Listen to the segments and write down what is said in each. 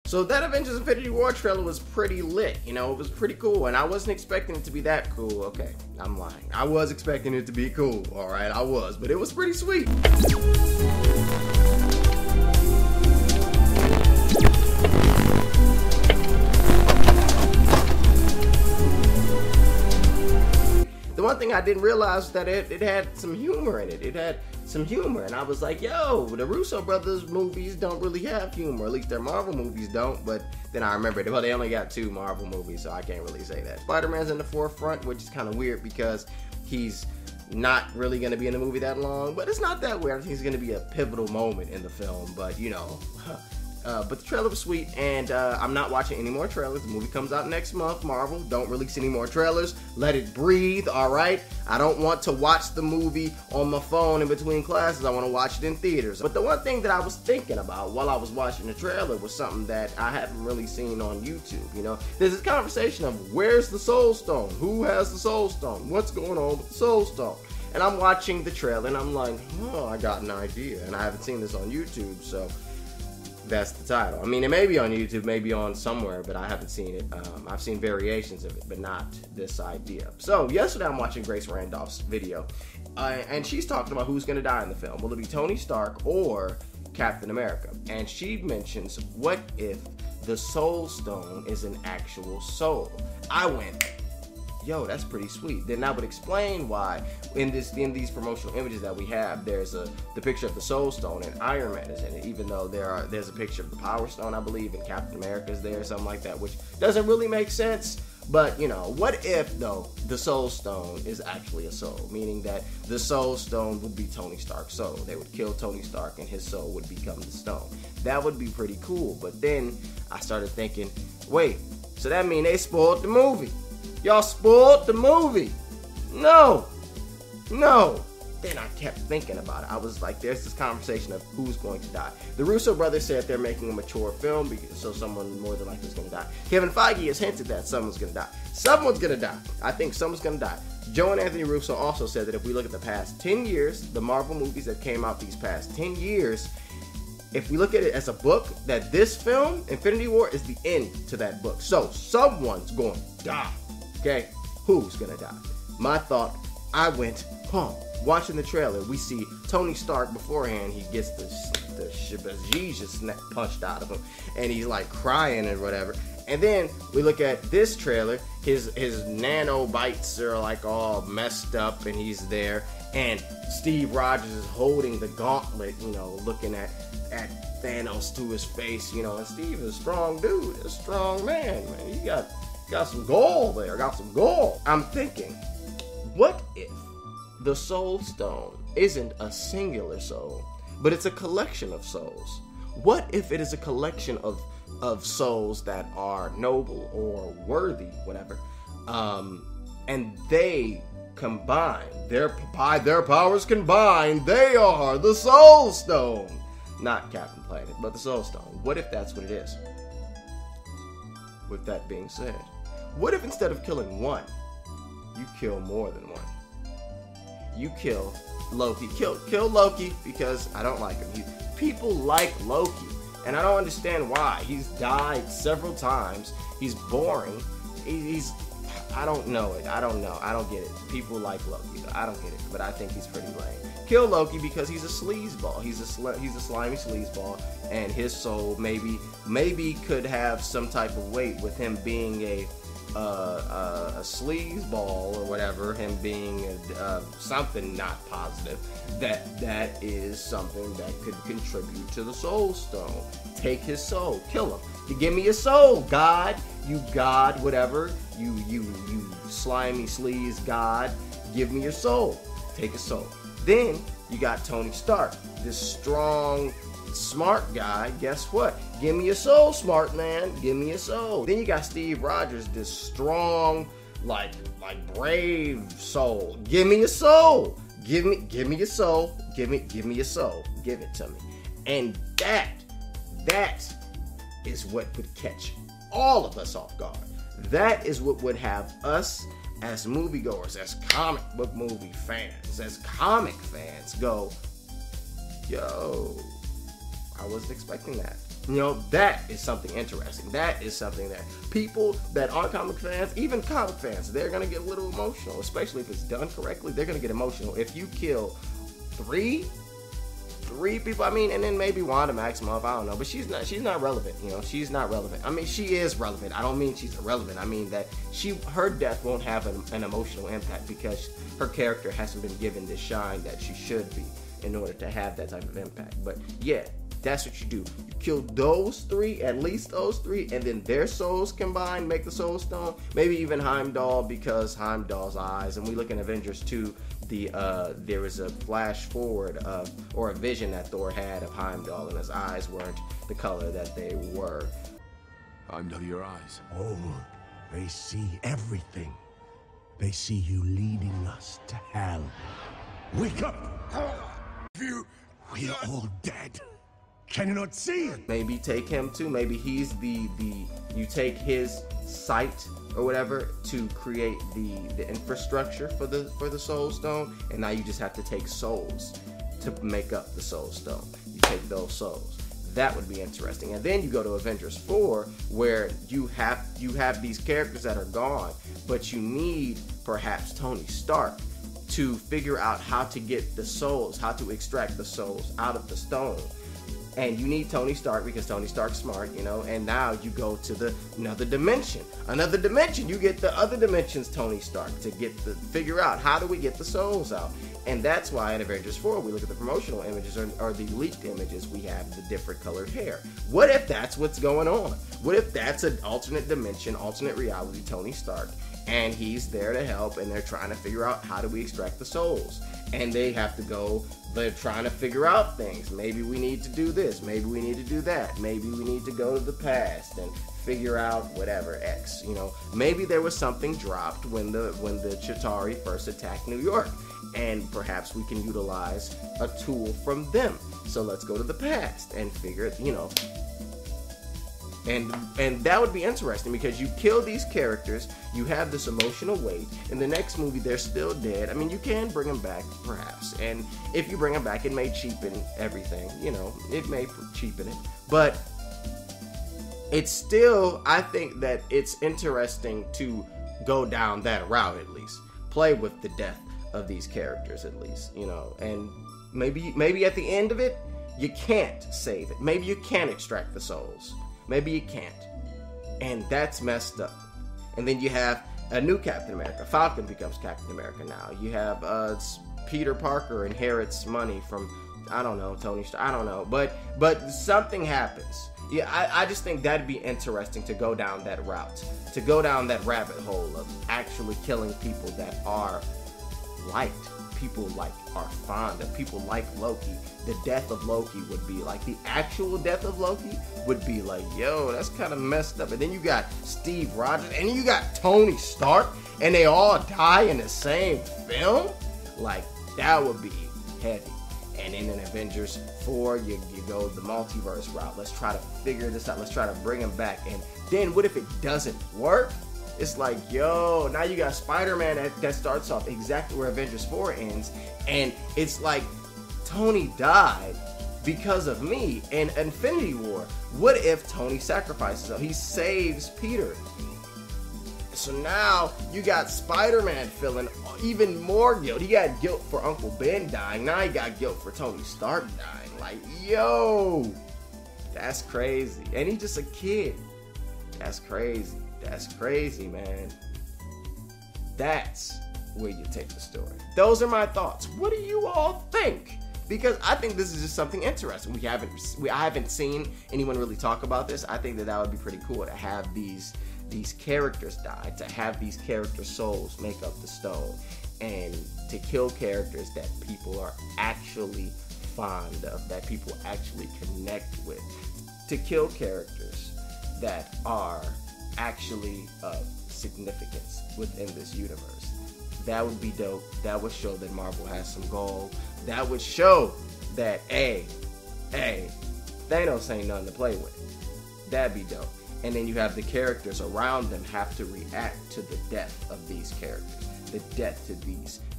So that Avengers Infinity War trailer was pretty lit, you know, it was pretty cool, and I wasn't expecting it to be that cool. Okay, I'm lying. I was expecting it to be cool, alright, I was, but it was pretty sweet. The one thing I didn't realize was that it had some humor in it. It had some humor, and I was like, yo, the Russo brothers movies don't really have humor. At least their Marvel movies don't, but then I remembered, well, they only got 2 Marvel movies, so I can't really say that. Spider-Man's in the forefront, which is kind of weird because he's not really going to be in the movie that long, but it's not that weird. I think it's going to be a pivotal moment in the film, but you know. But the trailer was sweet, and I'm not watching any more trailers. The movie comes out next month. Marvel, don't release any more trailers. Let it breathe, alright? I don't want to watch the movie on my phone in between classes. I want to watch it in theaters. But the one thing that I was thinking about while I was watching the trailer was something that I haven't really seen on YouTube, you know? There's this conversation of, where's the Soul Stone? Who has the Soul Stone? What's going on with the Soul Stone? And I'm watching the trailer, and I'm like, oh, I got an idea. And I haven't seen this on YouTube, so that's the title. I mean, it may be on YouTube, maybe on somewhere, but I haven't seen it. I've seen variations of it, but not this idea. So, yesterday I'm watching Grace Randolph's video, and she's talking about who's going to die in the film. Will it be Tony Stark or Captain America? And she mentions, what if the Soul Stone is an actual soul? I went, yo, that's pretty sweet. Then that would explain why in these promotional images that we have, there's the picture of the Soul Stone and Iron Man is in it, even though there's a picture of the Power Stone, I believe, and Captain America's there, something like that, which doesn't really make sense. But, you know, what if, though, the Soul Stone is actually a soul? Meaning that the Soul Stone would be Tony Stark's soul. They would kill Tony Stark and his soul would become the stone. That would be pretty cool. But then I started thinking, wait, so that means they spoiled the movie. Y'all spoiled the movie. No. Then I kept thinking about it. I was like, there's this conversation of who's going to die. The Russo brothers said they're making a mature film, so someone more than likely is going to die. Kevin Feige has hinted that someone's going to die. Someone's going to die. I think someone's going to die. Joe and Anthony Russo also said that if we look at the past 10 years, the Marvel movies that came out these past 10 years, if we look at it as a book, that this film, Infinity War, is the end to that book. So someone's going to die. Okay? Who's going to die? My thought, I went, watching the trailer, we see Tony Stark beforehand. He gets the bejesus punched out of him, and he's like crying and whatever. And then we look at this trailer. His nanobites are like all messed up, and he's there. And Steve Rogers is holding the gauntlet, you know, looking at Thanos to his face, you know. And Steve is a strong dude, a strong man. He got some gold there. Got some gold. I'm thinking, what if the Soul Stone isn't a singular soul, but it's a collection of souls? What if it is a collection of souls that are noble or worthy, whatever, and they combine, by their powers combined, they are the Soul Stone. Not Captain Planet, but the Soul Stone. What if that's what it is? With that being said, what if instead of killing one, you kill more than one? You kill Loki. Kill Loki, because I don't like him. People like Loki, and I don't understand why. He's died several times. He's boring. I don't know it. I don't know. I don't get it. People like Loki, though. I don't get it, but I think he's pretty lame. Kill Loki because he's a sleazeball. He's a slimy sleazeball, and his soul maybe could have some type of weight with him being a sleazeball or whatever, him being something not positive. That is something that could contribute to the Soul Stone. Take his soul, kill him. You give me your soul, God. You God, whatever. You slimy sleaze God. Give me your soul. Take a soul. Then you got Tony Stark, this strong, smart guy. Guess what? Give me your soul, smart man. Give me your soul. Then you got Steve Rogers, this strong, like brave soul. Give me your soul. Give me your soul. Give me your soul. Give it to me. And that is what would catch all of us off guard. That is what would have us as moviegoers, as comic book movie fans, as comic fans go, yo, I wasn't expecting that. You know, that is something interesting. That is something that people that aren't comic fans, even comic fans, they're going to get a little emotional, especially if it's done correctly. They're going to get emotional. If you kill three people, I mean, and then maybe Wanda Maximoff, I don't know, but she's not relevant, you know, she's not relevant. I mean, she is relevant. I don't mean she's irrelevant. I mean that her death won't have an emotional impact because her character hasn't been given the shine that she should be in order to have that type of impact. But yeah, that's what you do. You kill those three, at least those three, and then their souls combine, make the Soul Stone. Maybe even Heimdall, because Heimdall's eyes, and we look in Avengers 2, there was a flash forward or a vision that Thor had of Heimdall, and his eyes weren't the color that they were. Heimdall, your eyes. Oh, they see everything. They see you leading us to hell. Wake up! We are all dead. Can you not see it? Maybe take him too. Maybe he's you take his sight or whatever to create the infrastructure for the Soul Stone, and now you just have to take souls to make up the Soul Stone. You take those souls. That would be interesting. And then you go to Avengers 4, where you have these characters that are gone, but you need perhaps Tony Stark to figure out how to get the souls, how to extract the souls out of the stone. And you need Tony Stark because Tony Stark's smart, you know, and now you go to another dimension. You get the other dimension's Tony Stark to figure out how do we get the souls out. And that's why in Avengers 4, we look at the promotional images or the leaked images, we have the different colored hair. What if that's what's going on? What if that's an alternate dimension, alternate reality Tony Stark, and he's there to help, and they're trying to figure out how do we extract the souls? And they have to go, they're trying to figure out things. Maybe we need to do this. Maybe we need to do that. Maybe we need to go to the past and figure out whatever X. You know, maybe there was something dropped when the Chitauri first attacked New York, and perhaps we can utilize a tool from them. So let's go to the past and figure it. You know. And that would be interesting because you kill these characters, you have this emotional weight. In the next movie, they're still dead. I mean, you can bring them back, perhaps. And if you bring them back, it may cheapen everything. You know, it may cheapen it. But it's still, I think that it's interesting to go down that route at least. Play with the death of these characters at least, you know. And maybe at the end of it, you can't save it. Maybe you can't extract the souls. Maybe you can't. And that's messed up. And then you have a new Captain America. Falcon becomes Captain America now. You have Peter Parker inherits money from, I don't know, Tony Stark. I don't know. But something happens. Yeah, I just think that'd be interesting to go down that route. To go down that rabbit hole of actually killing people that are liked. People like are fond of, people like Loki. The death of Loki would be like, the actual death of Loki would be like, yo, that's kind of messed up. And then you got Steve Rogers, and then you got Tony Stark, and they all die in the same film. Like, that would be heavy. And then in Avengers 4, you go the multiverse route. Let's try to figure this out. Let's try to bring them back. And then what if it doesn't work? It's like, yo, now you got Spider-Man that starts off exactly where Avengers 4 ends. And it's like, Tony died because of me in Infinity War. What if Tony sacrifices him? He saves Peter. So now you got Spider-Man feeling even more guilt. He got guilt for Uncle Ben dying. Now he got guilt for Tony Stark dying. Like, yo, that's crazy. And he's just a kid. That's crazy. That's crazy, man. That's where you take the story. Those are my thoughts. What do you all think? Because I think this is just something interesting. I haven't seen anyone really talk about this. I think that would be pretty cool to have these characters die, to have these character souls make up the stone, and to kill characters that people are actually fond of, that people actually connect with, to kill characters that are actually of significance within this universe. That would be dope. That would show that Marvel has some goal. That would show that, hey, Thanos ain't nothing to play with. That'd be dope. And then you have the characters around them have to react to the death of these characters, the death to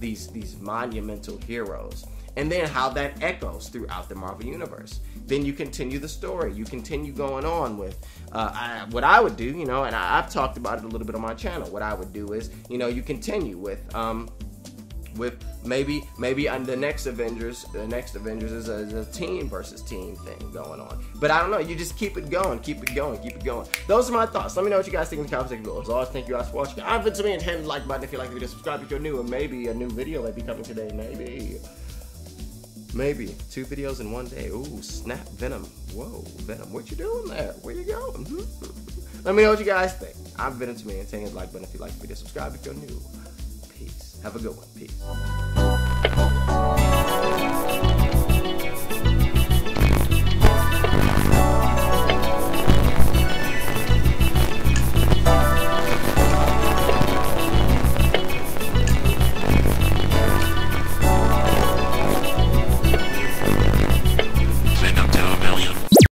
these monumental heroes. and then how that echoes throughout the Marvel Universe. Then you continue the story. You continue going on with what I would do, you know, and I've talked about it a little bit on my channel. What I would do is, you know, you continue with maybe the next Avengers is a team versus team thing going on. But I don't know, you just keep it going. Those are my thoughts. Let me know what you guys think in the comment section below. As always, thank you guys for watching. I've been to me and hit the like button if you like the video, subscribe if you're new, and maybe a new video might be coming today, maybe 2 videos in one day. Ooh, snap, Venom. Whoa, Venom, what you doing there? Where you going? Let me know what you guys think. I've been to me and hit the like button if you like the video, subscribe if you're new. Peace. Have a good one. Peace.